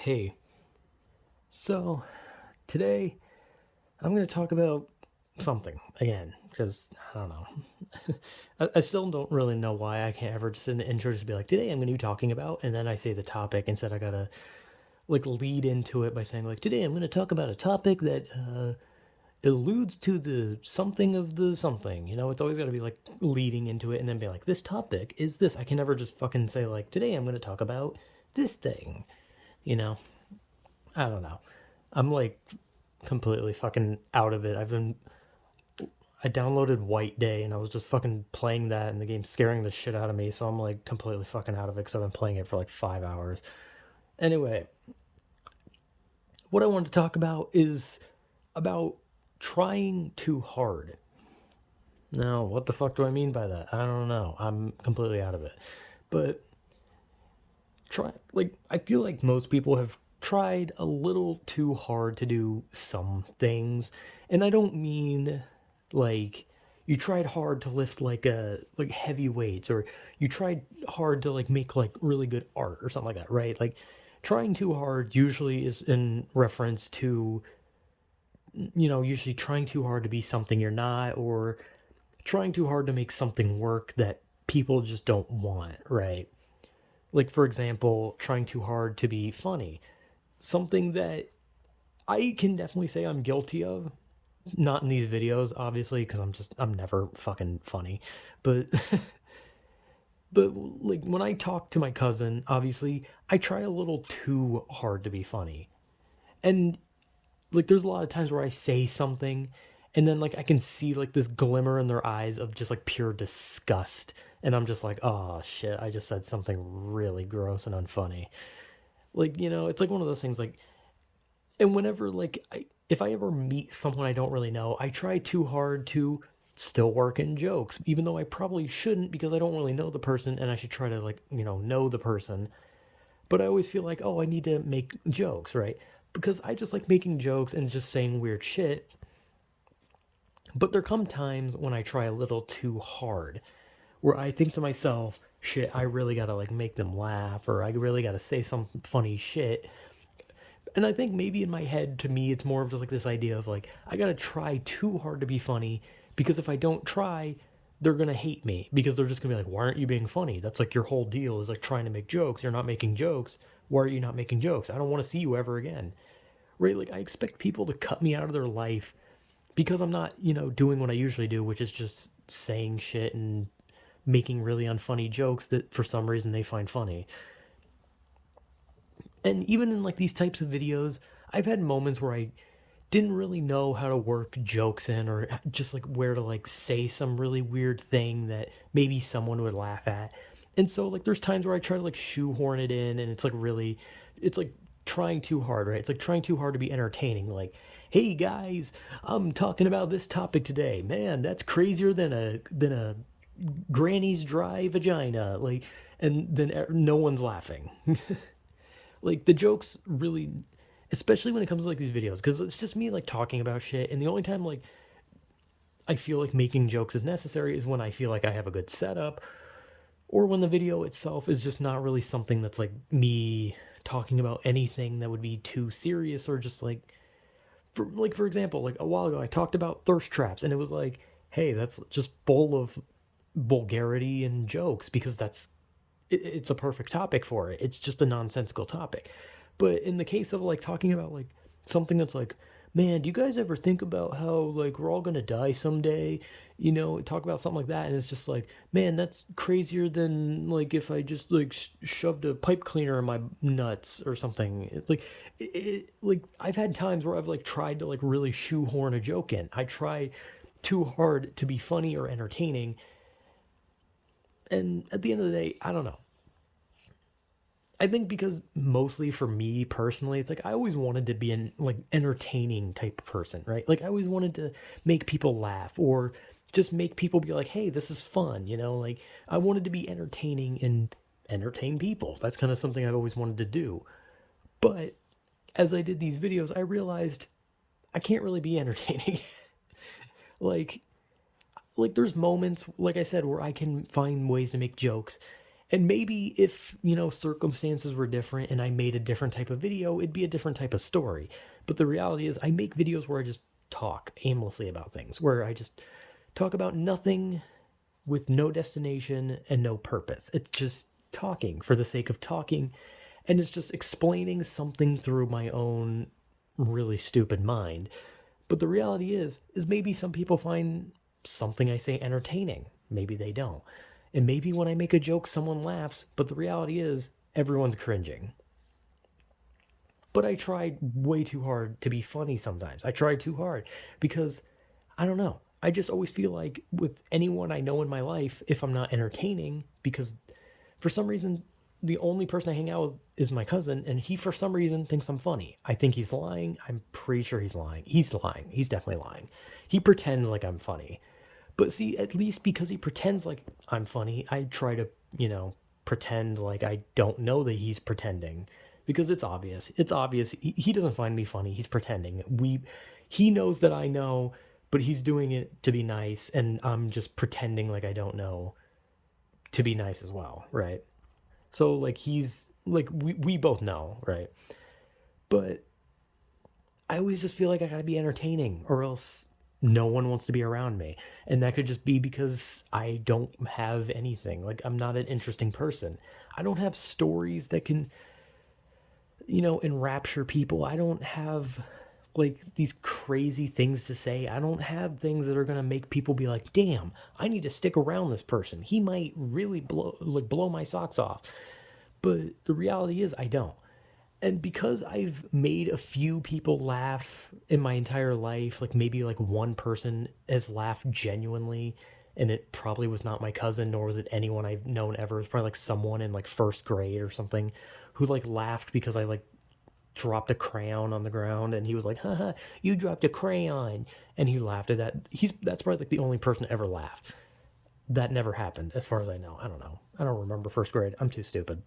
Hey, so today I'm going to talk about something again because I don't know. I still don't really know why I can't ever just in the intro just be like, today I'm going to be talking about, and then I say the topic. Instead, I gotta like lead into it by saying like, today I'm going to talk about a topic that alludes to the something of the something. It's always got to be like leading into it and then be like, this topic is this. I can never just fucking say like, today I'm going to talk about this thing. You know, I don't know. I'm like completely fucking out of it. I downloaded White Day and I was just fucking playing that and the game's scaring the shit out of me, so I'm like completely fucking out of it because I've been playing it for like 5 hours. Anyway, what I wanted to talk about is about trying too hard. Now, what the fuck do I mean by that? I don't know. I'm completely out of it. But I feel like most people have tried a little too hard to do some things, and I don't mean like you tried hard to lift like heavy weights, or you tried hard to like make like really good art or something like that, right? Like trying too hard usually is in reference to usually trying too hard to be something you're not, or trying too hard to make something work that people just don't want, right? Like, for example, trying too hard to be funny. Something that I can definitely say I'm guilty of. Not in these videos, obviously, because I'm never fucking funny. But, but like, when I talk to my cousin, obviously, I try a little too hard to be funny. And, like, there's a lot of times where I say something, and then, like, I can see, like, this glimmer in their eyes of just, like, pure disgust. And I'm just like, oh, shit, I just said something really gross and unfunny. Like, it's like one of those things, like, and whenever like if I ever meet someone I don't really know, I try too hard to still work in jokes, even though I probably shouldn't because I don't really know the person and I should try to like know the person. But I always feel like, oh, I need to make jokes, right? Because I just like making jokes and just saying weird shit. But there come times when I try a little too hard, where I think to myself, shit, I really gotta like make them laugh, or I really gotta say some funny shit. And I think maybe in my head, to me, it's more of just like this idea of like, I gotta try too hard to be funny because if I don't try, they're gonna hate me because they're just gonna be like, why aren't you being funny? That's like your whole deal is like trying to make jokes. You're not making jokes. Why are you not making jokes? I don't wanna see you ever again. Right? Like, I expect people to cut me out of their life because I'm not, doing what I usually do, which is just saying shit and making really unfunny jokes that for some reason they find funny. And even in like these types of videos, I've had moments where I didn't really know how to work jokes in or just like where to like say some really weird thing that maybe someone would laugh at. And so like there's times where I try to like shoehorn it in and it's like trying too hard, right? It's like trying too hard to be entertaining. Like, hey guys, I'm talking about this topic today. Man, that's crazier than a granny's dry vagina. Like, and then no one's laughing. Like the jokes really, especially when it comes to like these videos, because it's just me like talking about shit, and the only time like I feel like making jokes is necessary is when I feel like I have a good setup, or when the video itself is just not really something that's like me talking about anything that would be too serious, or just like for example, like a while ago I talked about thirst traps, and it was like, hey, that's just full of vulgarity and jokes because it's a perfect topic for it. It's just a nonsensical topic. But in the case of like talking about like something that's like, man, do you guys ever think about how like we're all gonna die someday? Talk about something like that, and it's just like, man, that's crazier than like if I just like shoved a pipe cleaner in my nuts or something. Like I've had times where I've like tried to like really shoehorn a joke in. I try too hard to be funny or entertaining, and at the end of the day, I don't know. I think because mostly for me personally, it's like I always wanted to be an like entertaining type of person, right? Like I always wanted to make people laugh or just make people be like, "Hey, this is fun," Like I wanted to be entertaining and entertain people. That's kind of something I've always wanted to do. But as I did these videos, I realized I can't really be entertaining. like like there's moments, like I said, where I can find ways to make jokes, And maybe if, circumstances were different and I made a different type of video, it'd be a different type of story. But the reality is, I make videos where I just talk aimlessly about things, where I just talk about nothing with no destination and no purpose. It's just talking for the sake of talking, and it's just explaining something through my own really stupid mind. But the reality is maybe some people find something I say entertaining. Maybe they don't. And maybe when I make a joke, someone laughs, but the reality is everyone's cringing. But I tried way too hard to be funny sometimes. I tried too hard because I don't know. I just always feel like with anyone I know in my life, if I'm not entertaining, because for some reason, the only person I hang out with is my cousin, and he, for some reason, thinks I'm funny. I think he's lying. I'm pretty sure he's lying. He's lying. He's definitely lying. He pretends like I'm funny. But see, at least because he pretends like I'm funny, I try to, pretend like I don't know that he's pretending. Because it's obvious. It's obvious. He doesn't find me funny. He's pretending. He knows that I know, but he's doing it to be nice, and I'm just pretending like I don't know to be nice as well, right? So like he's like we both know, right? But I always just feel like I gotta be entertaining, or else no one wants to be around me. And that could just be because I don't have anything. Like I'm not an interesting person. I don't have stories that can, enrapture people. I don't have like these crazy things to say. I don't have things that are going to make people be like, "Damn, I need to stick around this person. He might really blow my socks off." But the reality is I don't. And because I've made a few people laugh in my entire life, like maybe like one person has laughed genuinely, and it probably was not my cousin, nor was it anyone I've known ever. It was probably like someone in like first grade or something who like laughed because I like dropped a crayon on the ground, and he was like, haha, you dropped a crayon. And he laughed at that. That's probably like the only person to ever laugh. That never happened, as far as I know. I don't know. I don't remember first grade. I'm too stupid.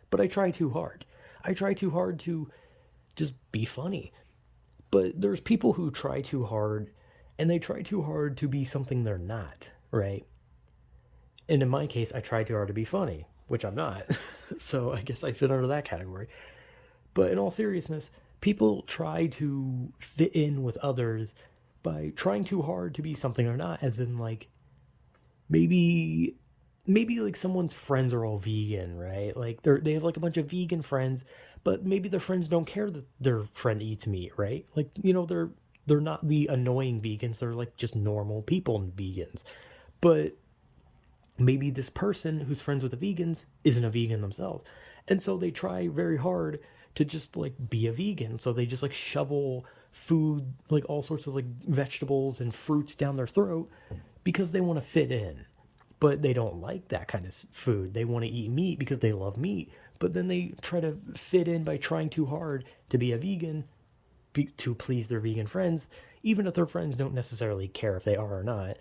But I try too hard. I try too hard to just be funny. But there's people who try too hard, and they try too hard to be something they're not, right? And in my case, I try too hard to be funny, which I'm not. So I guess I fit under that category. But in all seriousness, people try to fit in with others by trying too hard to be something they're not, as in like maybe like someone's friends are all vegan, right? Like they have like a bunch of vegan friends, but maybe their friends don't care that their friend eats meat, right? Like, they're not the annoying vegans, they're like just normal people and vegans. But maybe this person who's friends with the vegans isn't a vegan themselves. And so they try very hard to just like be a vegan. So they just like shovel food, like all sorts of like vegetables and fruits down their throat because they want to fit in. But they don't like that kind of food. They want to eat meat because they love meat. But then they try to fit in by trying too hard to be a vegan to please their vegan friends, even if their friends don't necessarily care if they are or not.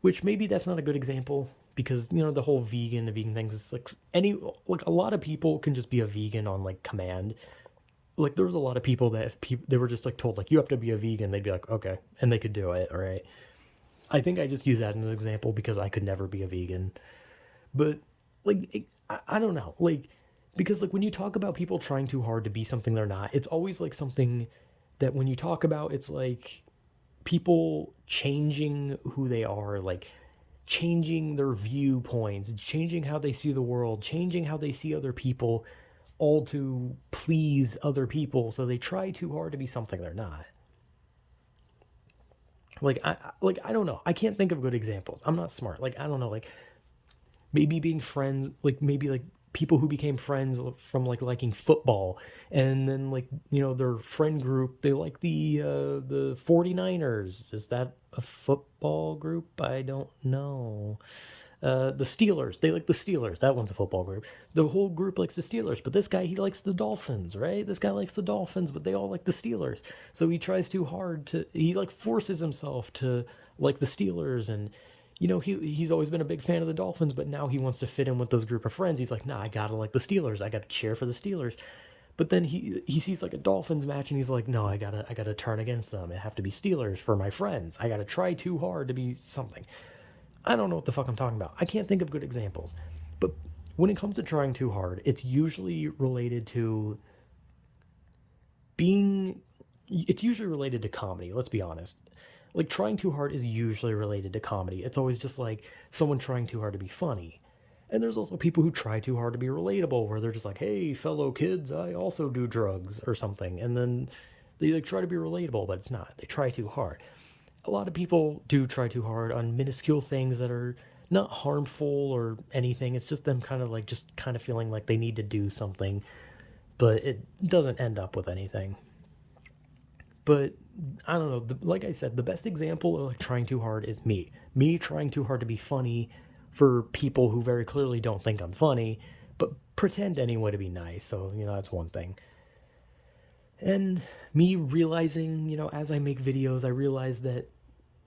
Which maybe that's not a good example because the whole vegan things is like a lot of people can just be a vegan on like command. Like there was a lot of people that if they were just like told like you have to be a vegan, they'd be like okay, and they could do it. All right. I think I just use that as an example because I could never be a vegan. But like I don't know, like because like when you talk about people trying too hard to be something they're not, it's always like something that when you talk about, it's like people changing who they are, like changing their viewpoints, changing how they see the world, changing how they see other people, all to please other people. So they try too hard to be something they're not. Like I don't know. I can't think of good examples. I'm not smart. Like I don't know. Like maybe being friends, like maybe like people who became friends from like liking football, and then like their friend group, they like the 49ers. Is that a football group? I don't know. The Steelers, they like the Steelers. That one's a football group. The whole group likes the Steelers, but this guy, he likes the Dolphins, right? This guy likes the Dolphins, but they all like the Steelers. So he tries too hard he like forces himself to like the Steelers. And he's always been a big fan of the Dolphins, but now he wants to fit in with those group of friends. He's like, nah, I gotta like the Steelers. I gotta cheer for the Steelers. But then he sees like a Dolphins match, and he's like, no, I gotta turn against them. I have to be Steelers for my friends. I gotta try too hard to be something. I don't know what the fuck I'm talking about. I can't think of good examples. But when it comes to trying too hard, it's usually related to being it's usually related to comedy, let's be honest. Like trying too hard is usually related to comedy. It's always just like someone trying too hard to be funny. And there's also people who try too hard to be relatable, where they're just like, "Hey, fellow kids, I also do drugs," or something. And then they like try to be relatable, but it's not. They try too hard. A lot of people do try too hard on minuscule things that are not harmful or anything. It's just them kind of like just kind of feeling like they need to do something, but it doesn't end up with anything. But I don't know. Like I said, the best example of like trying too hard is me. Me trying too hard to be funny for people who very clearly don't think I'm funny, but pretend anyway to be nice. So, that's one thing. And me realizing, as I make videos, I realize that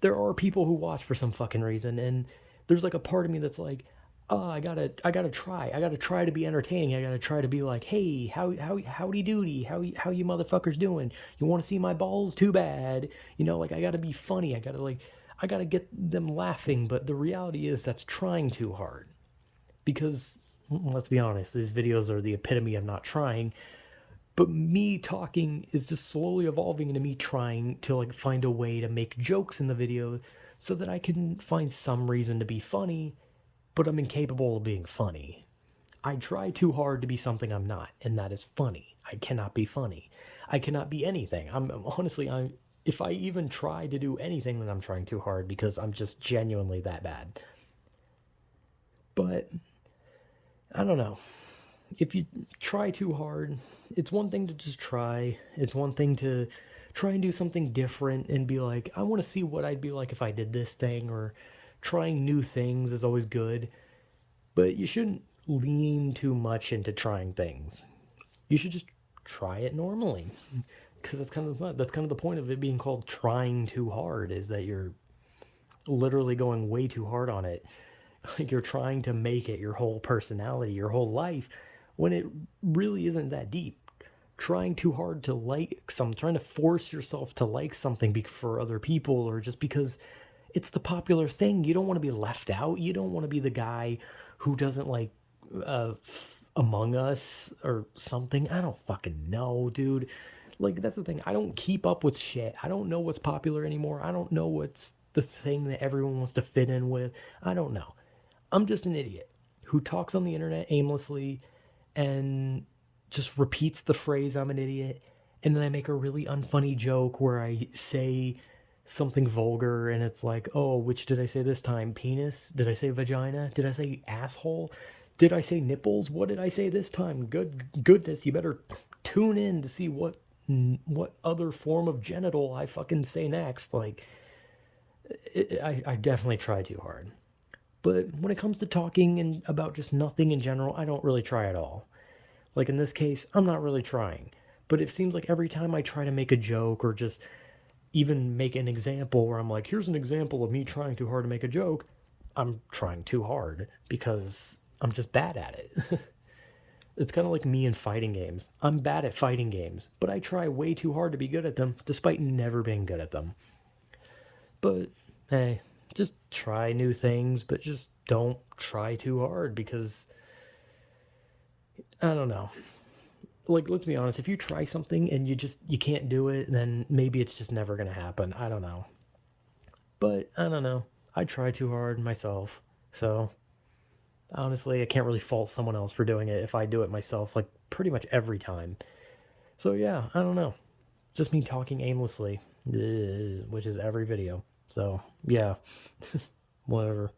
there are people who watch for some fucking reason, and there's like a part of me that's like, oh, I gotta try to be entertaining. I gotta try to be like, hey, howdy doody, how you motherfuckers doing? You want to see my balls? Too bad. Like I gotta be funny. I gotta get them laughing. But the reality is that's trying too hard, because let's be honest, these videos are the epitome of not trying. But me talking is just slowly evolving into me trying to like find a way to make jokes in the video so that I can find some reason to be funny, but I'm incapable of being funny. I try too hard to be something I'm not, and that is funny. I cannot be funny. I cannot be anything. I'm honestly, if I even try to do anything, then I'm trying too hard because I'm just genuinely that bad. But I don't know. If you try too hard, it's one thing to just try. It's one thing to try and do something different and be like, I want to see what I'd be like if I did this thing, or trying new things is always good. But you shouldn't lean too much into trying things. You should just try it normally. Because that's kind of the point of it being called trying too hard, is that you're literally going way too hard on it. Like you're trying to make it your whole personality, your whole life, when it really isn't that deep. Trying too hard to like some, trying to force yourself to like something for other people, or just because it's the popular thing. You don't want to be left out. You don't want to be the guy who doesn't like Among Us or something. I don't fucking know, dude. Like that's the thing. I don't keep up with shit. I don't know what's popular anymore. I don't know what's the thing that everyone wants to fit in with. I don't know. I'm just an idiot who talks on the internet aimlessly and just repeats the phrase "I'm an idiot," and then I make a really unfunny joke where I say something vulgar, and it's like, oh, which did I say this time? Penis? Did I say vagina? Did I say asshole? Did I say nipples? What did I say this time? Goodness, you better tune in to see what other form of genital I fucking say next. Like, I definitely try too hard. But when it comes to talking and about just nothing in general, I don't really try at all. Like in this case, I'm not really trying. But it seems like every time I try to make a joke, or just even make an example where I'm like, here's an example of me trying too hard to make a joke, I'm trying too hard because I'm just bad at it. It's kind of like me in fighting games. I'm bad at fighting games, but I try way too hard to be good at them, despite never being good at them. But hey, just try new things, but just don't try too hard, because I don't know. Like, let's be honest, if you try something and you can't do it, then maybe it's just never going to happen. I don't know. But I don't know. I try too hard myself. So, honestly, I can't really fault someone else for doing it if I do it myself, like pretty much every time. So, yeah, I don't know. Just me talking aimlessly, which is every video. So, yeah, whatever.